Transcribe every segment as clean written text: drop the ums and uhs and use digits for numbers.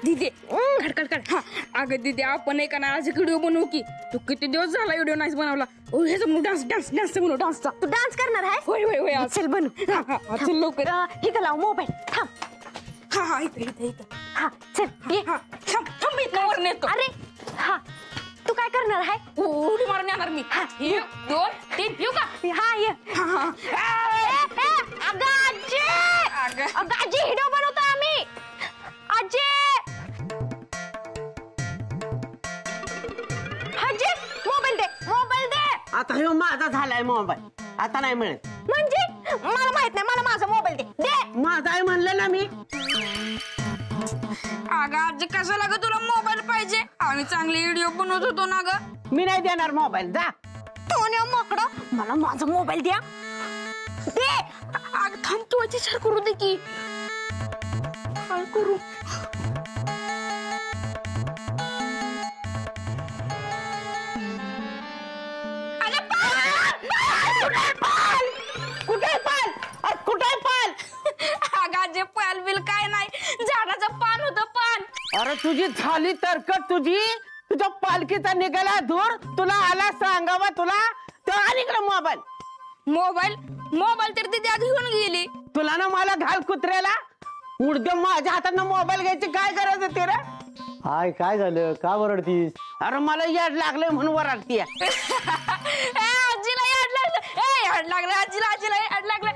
दीदी कड हा अगं दीदी आपण एका नाराज व्हिडिओ बनवू की तू किती दिवस झाला व्हिडिओ नाही बनवला ह्याचा म्हणून डान्स म्हणू डान्सचा तू डान्स करणार आहे होय होय होय चल बनू चल लवकर हे का लाव मोबाईल थांब हा इथं हा चल ये थांब इथं वर नेतो अरे हा तू काय करणार आहे उडी मारून येणार मी 1 2 3 येऊ का हा ये अगं आजी व्हिडिओ बनवतो आम्ही आजी मोबाईल दे आता हे माझा झालाय मोबाईल आता नाही मिळत म्हणजे मला माहित नाही मला माझा मोबाईल दे माझा आहे म्हणलं ना मी अगं आजी कशाला ग तुला मोबाईल पाहिजे आम्ही चांगले व्हिडिओ बनवत होतो ना ग मी नाही देणार मोबाईल जा टोन्या माकडं मला माझा मोबाईल द्या दे अगं थांब तू विचार करू दे की काय करू कुठे पाल अगाचे पाल बिल काय नाही झाडाचं पान होतं पान अरे तुझी झाली तरकट तुझ्या पालखीचा निघाला धूर तुला आला सांगावा तुला तर आणि मोबाईल मोबाईल तर तिथे घेऊन गेली तुला ना मला घाल कुत्र्याला उडद माझ्या हातात मोबाईल घ्यायची काय गरज होती रे हाय काय झालं का ओरडतीस अरे मला याड लागलंय म्हणून ओरडतीय आजीला याड लागलं आजीला याड लागलं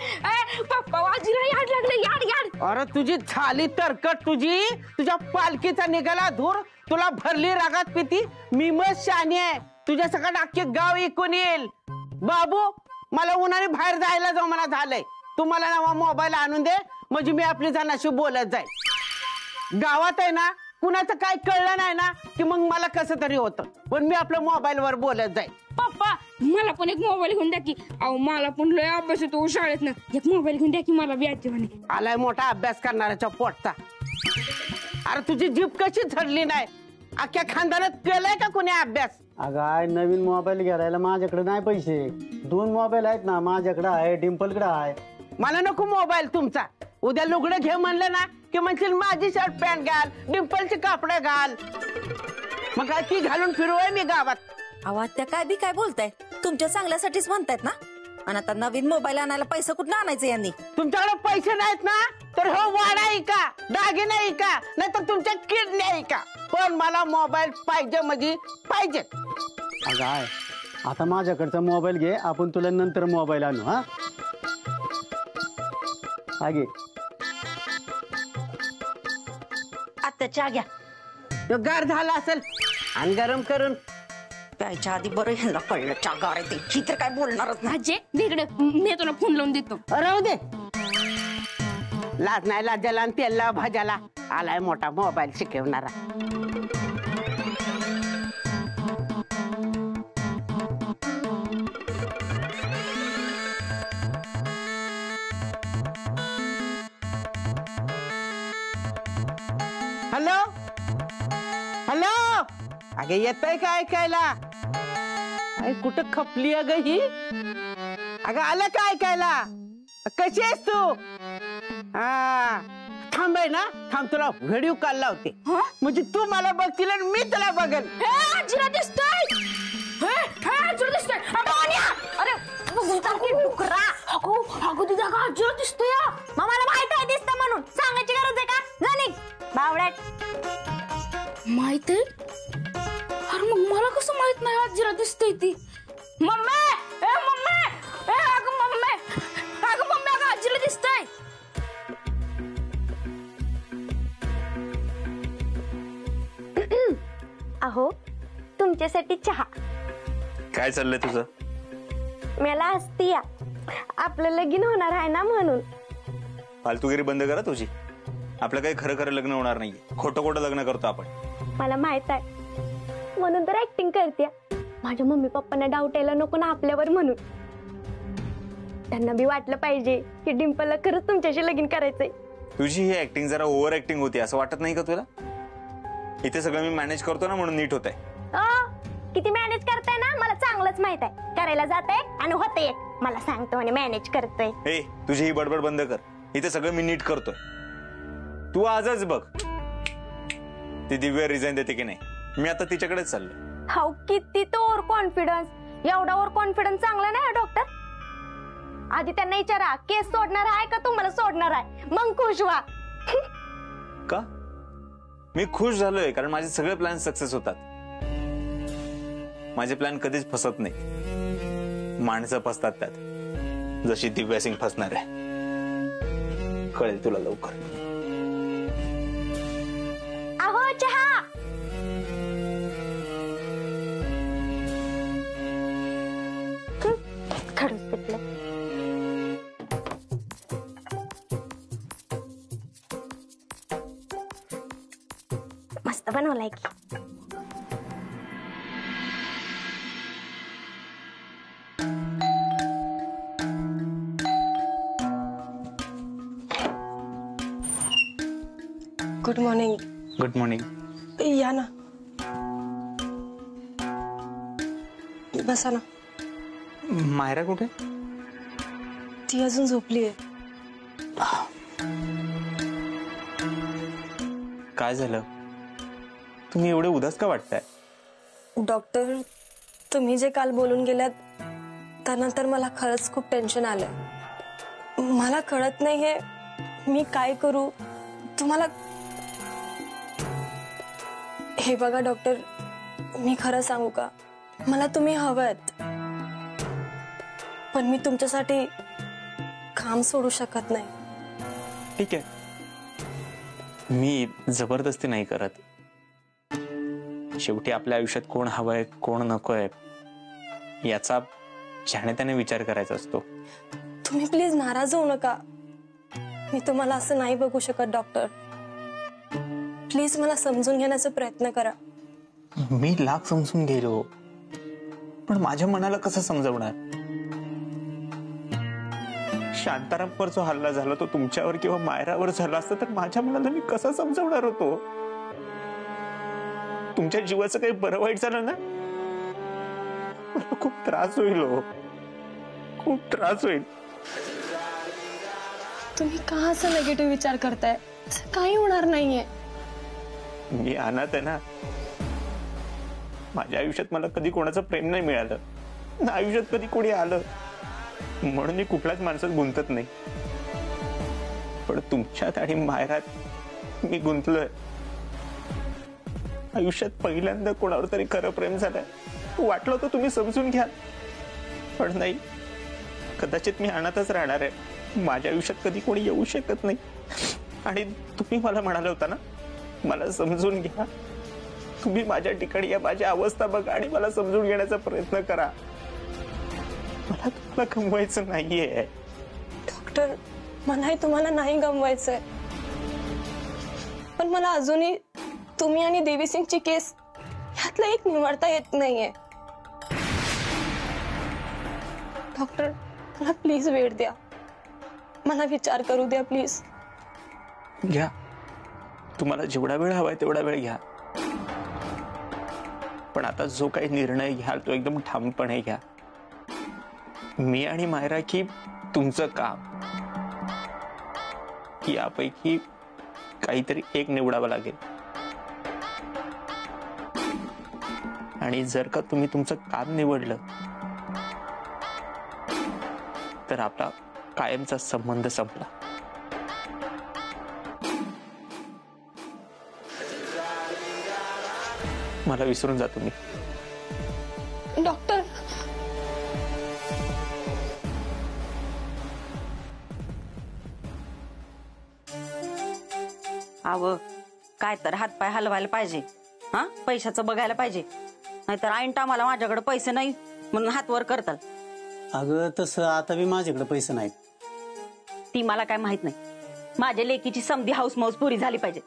पप्पा आजीला याड लागलं याड अरे तुझी झाली तरकट तुझ्या पालखीचा निघाला धूर तुला भरली रागात पिती मी मस्त शानी आहे तुझ्या सगळं अख्खे गाव ऐकून येईल बाबू मला उन्हाने बाहेर जायला जमाना झालंय तू मला ना मोबाईल आणून दे म्हणजे मी आपली जणाशी बोलत जाईल गावात आहे ना कुणाचं काय कळलं नाही ना की मग मला कसं तरी होतं पण मी आपल्या मोबाईल वर बोलत जाईल पप्पा मला पण एक मोबाईल घेऊन द्या की अहो मला पण लय अभ्यास येतो शाळेत ना एक मोबाईल घेऊन द्या की मला व्याज म्हणे आलाय मोठा अभ्यास करणाऱ्याच्या पोटचा अरे तुझी जीभ कशी झडली नाही अख्ख्या खानदानात केलाय का कोणी अभ्यास अगं नवीन मोबाईल घ्यायला माझ्याकडे नाही पैसे 2 मोबाईल आहेत ना माझ्याकडे आहे डिंपलकडे आहे मला नको मोबाईल तुमचा उद्या लुगडं घे म्हणलं ना की म्हणशील माझी शर्ट पॅन्ट घाल डिंपलची कापडे घाल मग काय ती घालून फिरवय मी गावात आवाज त्या काय बी काय बोलताय तुमच्या चांगल्यासाठीच म्हणतायत ना आणि आता नवीन मोबाईल आणायला पैसा कुठं आणायचं यांनी तुमच्याकडे पैसे नाहीत ना तर हो वाडा आहे का दागिने आहे का नाही तर तुमच्या किडनी आहे का पण मला मोबाईल पाहिजे म्हणजे पाहिजे अगं आहे आता माझ्याकडचा मोबाईल घे आपण तुला नंतर मोबाईल आणू हा आगे आता चहा घ्या तो गार झाला असेल आणि गरम करून प्यायच्या आधी बरं ह्यांना कळलं चागार आहे ते ही तर काय बोलणारच नाही आजे तिकडे मी तुला फोन लावून देतो राहू दे लाज नाही लाजाला आणि तेलला भाज्याला आलाय मोठा मोबाईल शिकवणारा हॅलो हॅलो अगे येतय का ऐकायला कुठं खपली अग ही अगं आलं का ऐकायला कशी आहेस तू हा थांब आहे ना थांब तुला व्हिडिओ कॉल लावते म्हणजे तू मला बघतील आणि मी तुला बघेल आजीला दिसतोय अरे डुकरा अगो तुझ्या आजीला दिसतोय मला माहित आहे दिसतं म्हणून सांगायची गरज आहे का जाणी बावड्यात माहित आहे अरे मग मला कसं माहित नाही आजीला दिसतंय ती मम्मी अगं आजीला दिसतंय अहो तुमच्यासाठी चहा काय चाललंय तुझं मला असती या आपलं लगीन होणार आहे ना म्हणून फालतूगिरी बंद करा तुझी आपलं काही खरं खरं लग्न होणार नाहीये खोटं लग्न करतो आपण मला माहित आहे म्हणून तर ऍक्टिंग करते माझ्या मम्मी पप्पांना डाऊट यायला नको ना आपल्यावर म्हणून त्यांना बी वाटलं पाहिजे की डिंपलला खरंच तुमच्याशी लगीन करायचंय तुझी ही ऍक्टिंग जरा ओव्हर ऍक्टिंग होती असं वाटत नाही का तुला इथे सगळं मी मॅनेज करतो ना म्हणून नीट होत आहे किती मॅनेज करताय ना मला चांगलंच माहित आहे करायला जाते आणि होते मला सांगतो आणि मॅनेज करतोय ए तुझी ही बडबड बंद कर इथे सगळं मी नीट करतोय तू आजच बघ ती दिव्या रिझाईन देते की नाही. मी आता तिच्याकडेच चाललो. हाऊ किती तो ओव्हर कॉन्फिडन्स. एवढा ओव्हर कॉन्फिडन्स चांगला नाही डॉक्टर. आधी त्यांना विचारा केस सोडणार आहे का तुम्हाला सोडणार आहे, मग खुश व्हा. का मी खुश झालोय कारण माझे सगळे प्लॅन सक्सेस होतात. माझे प्लॅन कधीच फसत नाही. माणसं फसतात त्यात, जशी दिव्या सिंग फसणार आहे. कळेल तुला लवकर. अहो चहा. खडूस पिटलं. मस्त बनवलाय की. Good morning. Good morning. या ना, बसा ना. मायरा कुठे? ती अजून झोपलीये. काय झालं? तुम्ही एवढे उदास का वाटताय? डॉक्टर, तुम्ही जे काल बोलून गेल्यात त्यानंतर मला खरंच खूप टेन्शन आलंय. मला कळत नाहीये मी काय करू. तुम्हाला हे बघा डॉक्टर, मी खरं सांगू का, मला तुम्ही हवंत, पण मी तुमच्यासाठी काम सोडू शकत नाही. ठीक आहे, मी जबरदस्ती नाही करत. शेवटी आपल्या आयुष्यात कोण हवंय कोण नकोय याचा ज्याने त्याने विचार करायचा असतो. तुम्ही प्लीज नाराज होऊ नका. मी तुम्हाला असं नाही बघू शकत डॉक्टर. प्लीज मला समजून घेण्याचा प्रयत्न करा. मी लाख समजून गेलो, पण माझ्या मनाला कसं समजवणार? शांतारामवर जो हल्ला झाला तो तुमच्यावर किंवा मायरावर झाला असता तर माझ्या मनाला मी कसं समजवणार होतो? तुमच्या जीवाचं काही बरं वाईट झालं ना, मला खूप त्रास होईल हो, खूप त्रास होईल. तुम्ही का असं निगेटिव्ह विचार करताय? काही होणार नाहीये. मी अनाथ आहे ना. माझ्या आयुष्यात मला कधी कोणाचं प्रेम नाही मिळालं ना, आयुष्यात कधी कोणी आलं, म्हणून मी कुठल्याच माणसात गुंतत नाही. पण तुमच्यात आणि मायरात मी गुंतलोय. आयुष्यात पहिल्यांदा कोणावर तरी खरं प्रेम झालंय. वाटलं होतं तुम्ही समजून घ्या, पण नाही. कदाचित मी अनाथच राहणार आहे. माझ्या आयुष्यात कधी कोणी येऊ शकत नाही. आणि तुम्ही मला म्हणाला होता ना, मला समजून घ्या. तुम्ही माझ्या ठिकाणी या माझ्या अवस्था बघा आणि मला समजून घेण्याचा प्रयत्न करा. मला तुम्हाला गमवायचं नाहीये. डॉक्टर, मलाही तुम्हाला नाही गमवायचंय, पण मला अजूनही तुम्ही आणि देवी सिंगची केस ह्यातलं एक निवडता येत नाहीये. डॉक्टर, मला प्लीज वेळ द्या. मला विचार करू द्या प्लीज. घ्या, तुम्हाला जेवढा वेळ हवाय तेवढा वेळ घ्या, पण आता जो काही निर्णय घ्याल तो एकदम ठामपणे घ्या. मी आणि मायरा की तुमचं काम यापैकी काहीतरी एक निवडावं लागेल. आणि जर का तुम्ही तुमचं काम निवडलं तर आपला कायमचा संबंध संपला. मला विसरून जा तुम्ही. डॉक्टर, अव काय तर हातपाय हलवायला पाहिजे. हा, पैशाचं बघायला पाहिजे, नाहीतर ऐन टायमाला माझ्याकडे पैसे नाही म्हणून हात वर करताल. अगं तसं आता बी माझ्याकडे पैसे नाहीत. ती मला काय माहित नाही. माझ्या लेकीची समधी हाऊस मौस पुरी झाली पाहिजे.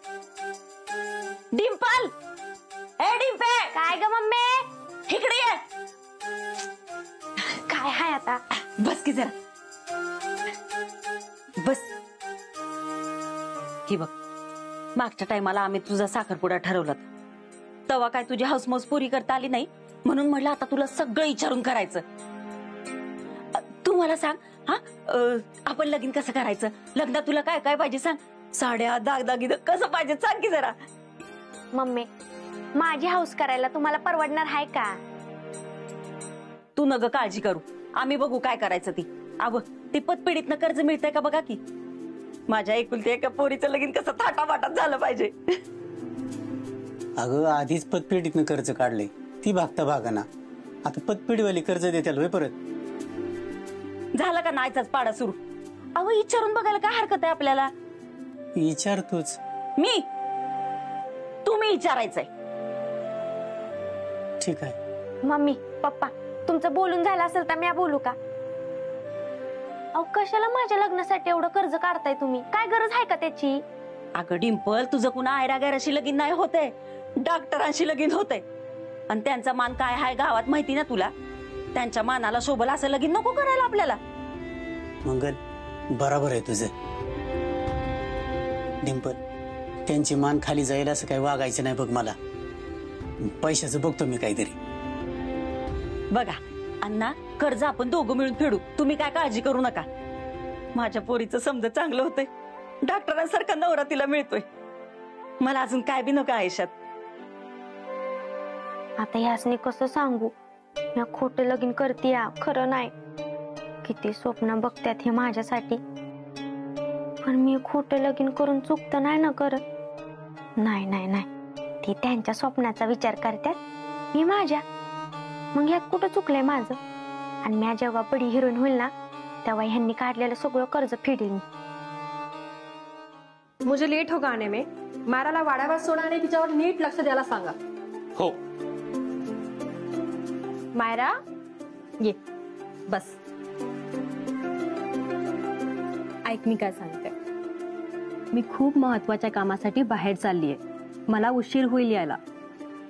डिंपल, ए डिंपे. काय ग मम्मी? इकडे ये. काय हाय आता? बस की जरा, बस. ही बघ, मागच्या टायमाला आम्ही तुझा साखरपुडा ठरवला, तेव्हा काय तुझी हाऊस मौस पुरी करता आली नाही, म्हणून म्हटलं आता तुला सगळं विचारून करायचं. तू मला सांग, हा आपण लगीन कसं करायचं? लग्नात तुला काय काय पाहिजे सांग. साड्या दागदागिनं कसं पाहिजे सांग की जरा. मम्मी, माझी हाऊस करायला तुम्हाला परवडणार आहे का? तू नग काळजी करू, आम्ही बघू काय करायचं ती. अगं ती पतपेढीतनं कर्ज मिळतंय का बघा की. माझ्या एकुलती एका पोरीचं लगीन कसं थाटामाटात झालं पाहिजे. अगं आधीच पतपेढीतनं कर्ज काढले, ती भागता भागाना. आता पतपेढीवाली कर्ज देत्याल होय परत? झालं का नाहीचाच पाडा सुरू. अहो विचारून बघायला काय हरकत आहे आपल्याला. विचार तूच. मी तुम्ही विचारायचंय. ठीक आहे. मम्मी पप्पा, तुमचं बोलून झालं असेल तर मी बोलू का? अहो कशाला माझ्या लग्नासाठी एवढं कर्ज काढताय तुम्ही? काय गरज आहे का त्याची? अगं डिंपल, तुझं कुणा आयरागैराशी लगीन नाही होते, डॉक्टरांशी लगीन होते. आणि त्यांचा मान काय हाय गावात माहिती ना तुला. त्यांच्या मानाला शोभल असं लगीन नको करायला आपल्याला. मंगल, बरोबर आहे तुझं. डिंपल, त्यांची मान खाली जाईल असं काही वागायचं नाही बघ मला. पैशाचं बघतो मी काहीतरी. बघा अण्णा, कर्ज आपण दोघं मिळून फेडू, तुम्ही काय काळजी करू नका. माझ्या पोरीचं समजा चांगलं होतंय, डॉक्टरांसारखा नवरा तिला मिळतोय. मला अजून काय बी नको आयुष्यात. आता ह्यासनी कसं सांगू? मी खोटं लगीन करते, खरं नाही. किती स्वप्न बघतात हे माझ्यासाठी, पण मी खोटं लगीन करून चूक तर नाही ना करत. नाही नाही नाही, ती त्यांच्या स्वप्नाचा विचार करतात, मी माझ्या. मग ह्यात कुठं चुकलंय माझं? आणि मी जेव्हा बडी हिरोईन होईल ना, तेव्हा ह्यांनी काढलेलं सगळं कर्ज फेडेल मी. मुझे लेट होगा आने में. मायराला वाड्यावर सोडा आणि तिच्यावर नीट लक्ष द्यायला सांगा. हो. मायरा ये बस. ऐक मी काय सांगते. मी खूप महत्वाच्या कामासाठी बाहेर चाललीये. मला उशीर होईल यायला.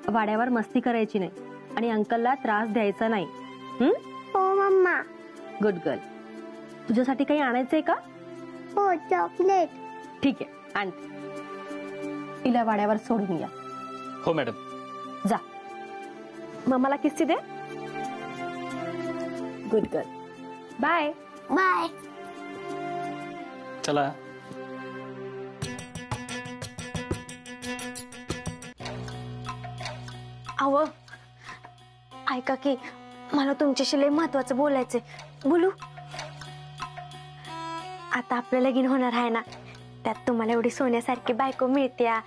वाड्यावर मस्ती करायची नाही आणि अंकलला त्रास द्यायचा नाही. हो मम्मा. Good girl. तुझ्यासाठी काही आणायचंय का? हो, चॉकलेट. ठीक आहे, आण. तिला वाड्यावर सोडून या. हो मॅडम. जा. मम्माला किस्सी दे. Good girl. Bye bye. चला. अहो ऐका की, मला तुमच्याशी लय महत्वाचं बोलायचंय. बोलू? आता आपलं लगीन होणार आहे ना, त्यात तुम्हाला एवढी सोन्यासारखी बायको मिळत्या,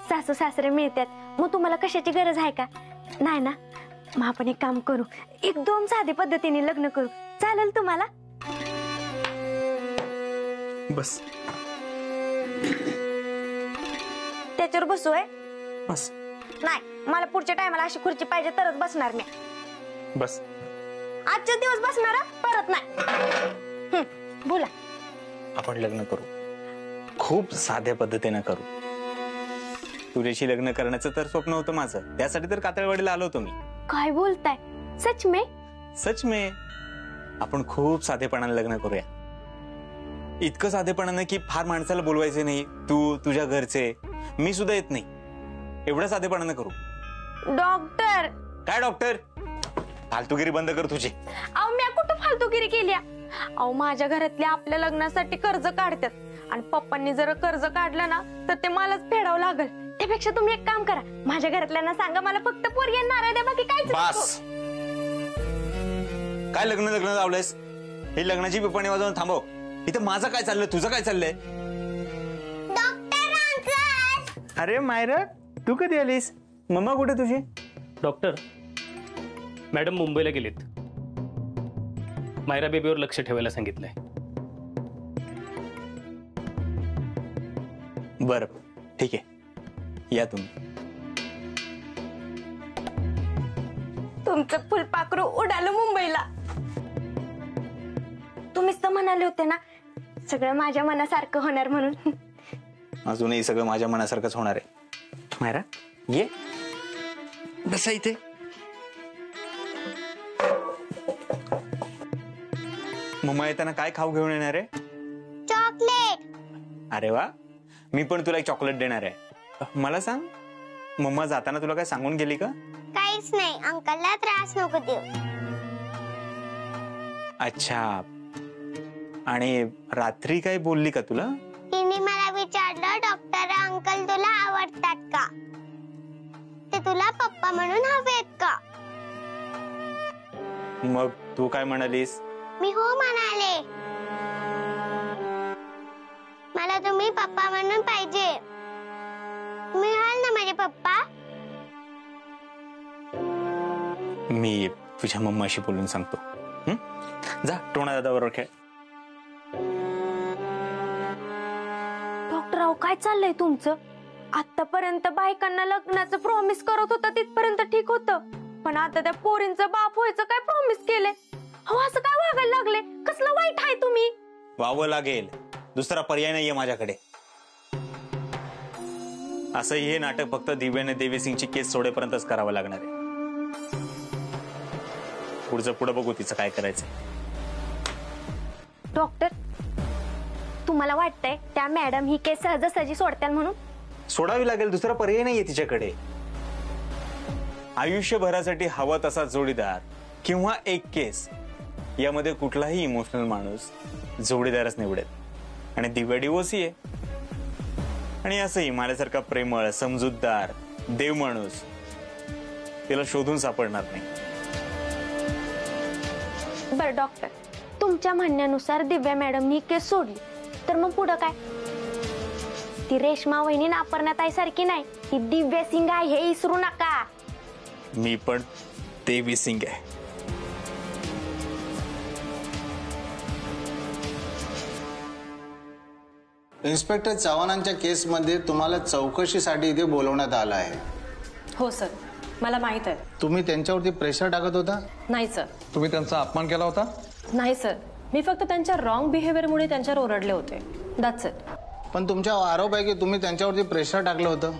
सासू सासरे मिळतात, मग तुम्हाला कशाची गरज आहे का? नाही ना? मग आपण एक काम करू, एकदम साधे पद्धतीने लग्न करू. चालेल तुम्हाला? बस त्याच्यावर बसू आहे? बस. नाही, मला पुढच्या टायमाला अशी खुर्ची पाहिजे तरच बसणार मी. बस. आजच्या दिवस बसणार, परत नाही. बोला. आपण लग्न करू, खूप साध्या पद्धतीने करू. तुझ्याशी लग्न करण्याचं तर स्वप्न होतं माझं, त्यासाठी तर कातळवाडीला आलो होतो मी. काय बोलताय? सच में? सच में. आपण खूप साधेपणाने लग्न करूया. इतकं साधेपणाने की फार माणसाला बोलवायचे नाही. तू, तुझ्या घरचे, मी सुद्धा येत नाही. एवढं साधेपणाने करू. डॉक्टर. काय डॉक्टर? फालतूगिरी बंद कर तुझी. अहो मी कुठं फालतूगिरी केली? अहो माझ्या घरातले आपल्या लग्नासाठी कर्ज काढतात, आणि पप्पांनी जर कर्ज काढलं ना तर ते मलाच फेडावं लागल. त्यापेक्षा तुम्ही एक काम करा, माझ्या घरातल्यांना सांगा मला फक्त पोरगी नारळ द्या, बाकी काहीच बस. काय लग्न लग्न लावलंयस? हे लग्नाची पिपाणी वाजवून थांबव. इथं माझं काय चाललंय, तुझं काय चाललंय? अरे मायरा, तू कधी आलीस? मम्मा कुठे तुझी? डॉक्टर, मॅडम मुंबईला गेलीत. मायरा बेबीवर लक्ष ठेवायला सांगितलंय. बरं, ठीक आहे, या तुम्ही. तुमचं फुलपाखरू उडालं मुंबईला. तुम्हीच तर म्हणाले होते ना सगळं माझ्या मनासारखं होणार म्हणून. अजूनही सगळं माझ्या मनासारखंच होणार आहे. मायरा ये, बसा इथे. मम्मा येताना काय खाऊ घेऊन येणार आहे? चॉकलेट. अरे वा, मी पण तुला एक चॉकलेट देणार आहे. मला सांग, मम्मा जाताना तुला काय सांगून गेली का? काहीच नाही, अंकलला त्रास नको देऊ. अच्छा. आणि रात्री काय बोलली का तुला? तिने मला विचारलं डॉक्टर अंकल तुला आवडतात का? ते तुला पप्पा म्हणून हवेत का? मग तू काय म्हणालीस? मी हो म्हणाले. मला तुम्ही पप्पा म्हणून पाहिजे. तुम्ही व्हाल ना माझे पप्पा? मी तुझ्या मम्माशी बोलून सांगतो. जा टोना दादाबरोबर खेळ. डॉक्टर काय चाललंय तुमचं? आतापर्यंत बायकांना लग्नाचं प्रॉमिस करत होता तिथपर्यंत ठीक होतं, पण आता त्या पोरींचं बाप व्हायचं काय प्रॉमिस केले? हो असं काय वागायला लागले? कसलं वाईट आहे तुम्ही? वावं लागेल, दुसरा पर्याय नाहीये माझ्याकडे. असं हे नाटक फक्त दिव्याने देवी सिंगची केस सोडेपर्यंतच करावं लागणार आहे. पुढचं पुढे बघू तिचं काय करायचं. डॉक्टर तुम्हाला वाटतंय त्या मॅडम ही केस सहजासहजी सोडत्याल म्हणून? सोडावी लागेल, दुसरा पर्याय नाहीये तिच्याकडे. आयुष्यभरासाठी हवा तसा जोडीदार किंवा एक केस, यामध्ये कुठलाही इमोशनल माणूस जोडीदारच निवडेल. आणि दिव्या डिवोर्सी आहे, आणि असंही माझ्यासारखा प्रेमळ समजूतदार देव माणूस तिला शोधून सापडणार नाही. बरं डॉक्टर, तुमच्या म्हणण्यानुसार दिव्या मॅडमनी केस सोडली तर मग पुढं काय? ती रेश्मा वहिनी नापरण्यात आहे सारखी नाही, ती दिव्या सिंग आहे हे विसरू नका. मी पण देवी सिंग आहे. इन्स्पेक्टर चव्हाणांच्या केसमध्ये तुम्हाला चौकशीसाठी इथे बोलवण्यात आलं आहे. हो सर, मला माहित आहे. तुम्ही त्यांच्यावरती प्रेशर टाकत होता? नाही सर. तुम्ही त्यांचा अपमान केला होता? नाही सर, मी फक्त त्यांच्या रॉंग बिहेवियरमुळे त्यांच्यावर ओरडले होते, दॅट्स इट. पण तुमच्या आरोप आहे की तुम्ही त्यांच्यावरती प्रेशर टाकलं होतं.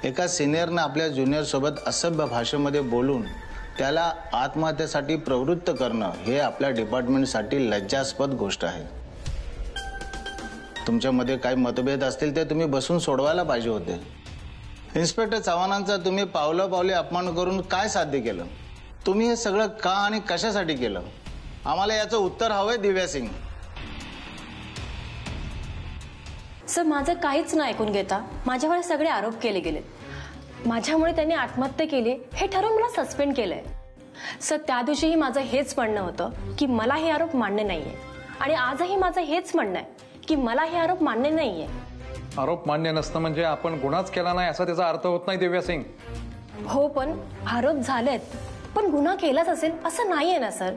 एका सिनियरनं आपल्या ज्युनियर सोबत असभ्य भाषेमध्ये बोलून त्याला आत्महत्येसाठी प्रवृत्त करणं हे आपल्या डिपार्टमेंटसाठी लज्जास्पद गोष्ट आहे. तुमच्यामध्ये काही मतभेद असतील ते तुम्ही बसून सोडवायला पाहिजे होते. इन्स्पेक्टर चव्हाणांचा तुम्ही पावलं अपमान करून काय साध्य केलं? तुम्ही हे सगळं का आणि कशासाठी केलं? आम्हाला याचं उत्तर हवंय दिव्या सिंग. सर, माझं काहीच न ऐकून घेता माझ्यावर सगळे आरोप केले गेले. माझ्यामुळे त्यांनी आत्महत्या केली हे ठरवून मला सस्पेंड केलंय. सर, त्या दिवशीही माझं हेच म्हणणं होतं की मला हे आरोप मान्य नाहीये, आणि आजही माझं हेच म्हणणं आहे की मला हे आरोप मान्य नाहीये. आरोप मान्य नसतं म्हणजे आपण गुन्हाच केला नाही असा त्याचा अर्थ होत नाही दिव्या सिंग. हो, पण आरोप झालेत, पण गुन्हा केलाच असेल असं नाहीये ना सर.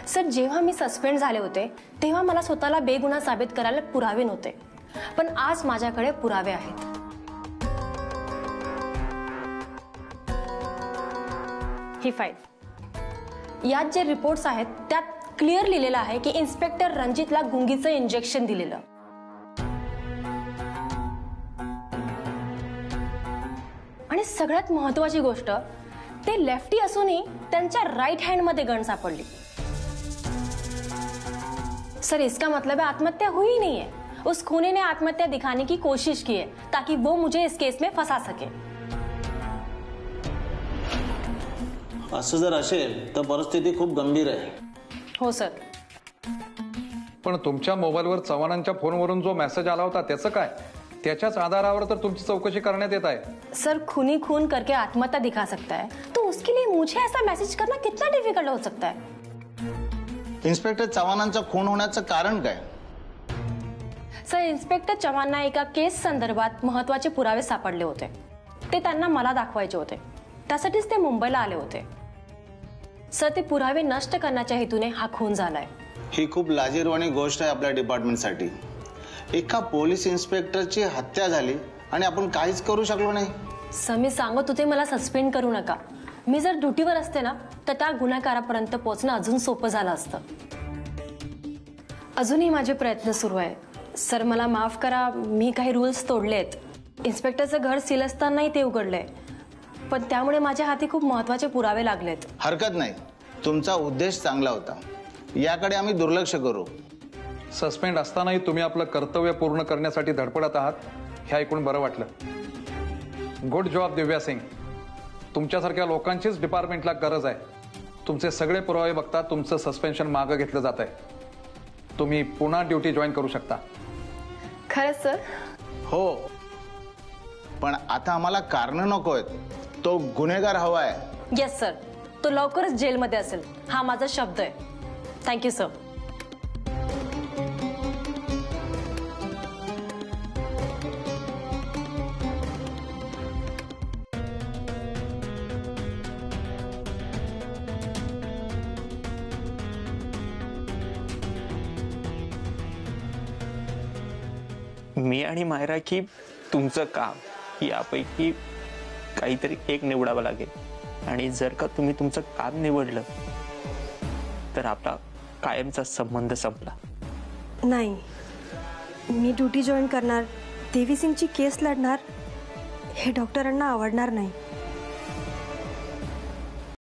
सर, जेव्हा मी सस्पेंड झाले होते तेव्हा मला स्वतःला बेगुन्हा साबित करायला पुरावे नव्हते, पण आज माझ्याकडे पुरावे आहेत. ही फाईल, यात जे रिपोर्ट्स आहेत त्यात क्लिअर लिहिलेलं आहे की इन्स्पेक्टर रणजितला गुंगीचं इंजेक्शन दिलेलं. आणि सगळ्यात महत्वाची गोष्ट, ते लेफ्टी असूनही त्यांच्या राइट हँड मध्ये गन सापडली. सर, इसका मतलब है आत्महत्या हुई नहीं है. उस खूनी ने आत्महत्या दिखाने की कोशिश की है ताकि वो मुझे इस केस में फंसा सके. असं जर असेल तर परिस्थिती खूप गंभीर आहे. हो सर. पण तुमच्या मोबाईलवर चव्हाणांच्या फोनवरून जो मेसेज आला होता त्याचं काय? त्याच्याच आधारावर तर तुमची चौकशी करण्यात येत आहे. सर, खूनी खून करके आत्महत्या दिखा सकता है, तो उसके लिए मुझे ऐसा मैसेज करना कितना डिफिकल्ट हो सकता है. इन्स्पेक्टर चव्हाणांचा खून होण्याचं कारण काय? सर, इन्स्पेक्टर चव्हाणांना एका केस संदर्भात महत्वाचे पुरावे सापडले होते. ते त्यांना मला दाखवायचे होते, त्यासाठीच ते मुंबईला आले होते. सर, ते पुरावे नष्ट करण्याच्या हेतूने हा खून झालाय. ही खूप लाजिरवाणी गोष्ट आहे आपल्या डिपार्टमेंटसाठी. एका पोलीस इन्स्पेक्टरची हत्या झाली आणि आपण काहीच करू शकलो नाही. सर, मी सांगत होते मला सस्पेंड करू नका. मी जर ड्युटीवर असते ना तर त्या गुन्हेगारापर्यंत पोहोचणं अजून सोपं झालं असतं. अजूनही माझे प्रयत्न सुरू आहे. सर, मला माफ करा, मी काही रूल्स तोडलेत. इन्स्पेक्टरचं घर सील असतानाही ते उघडलंय, पण त्यामुळे माझ्या हाती खूप महत्वाचे पुरावे लागलेत. हरकत नाही, तुमचा उद्देश चांगला होता, याकडे आम्ही दुर्लक्ष करू. सस्पेंड असतानाही तुम्ही आपलं कर्तव्य पूर्ण करण्यासाठी धडपडत आहात हे ऐकून बरं वाटलं. गुड जॉब दिव्या सिंग. तुमच्यासारख्या लोकांचीच डिपार्टमेंटला गरज आहे. तुमचे सगळे पुरावे बघता तुमचं सस्पेन्शन मागं घेतलं जात आहे. तुम्ही पुन्हा ड्युटी जॉईन करू शकता. खरंच सर? हो, पण आता आम्हाला कारण नकोय, तो गुन्हेगार हवाय. येस सर, तो लवकरच जेलमध्ये असेल, हा माझा शब्द आहे. Thank you sir. मी आणि मायरा की तुमचं काम यापैकी काहीतरी एक निवडावं लागेल. आणि जर का तुम्ही तुमचं काम निवडलं तर आपला कायमचा संबंध संपला. नाही, मी ड्युटी जॉईन करणार, देवी सिंगची केस लढणार, हे डॉक्टरांना आवडणार नाही.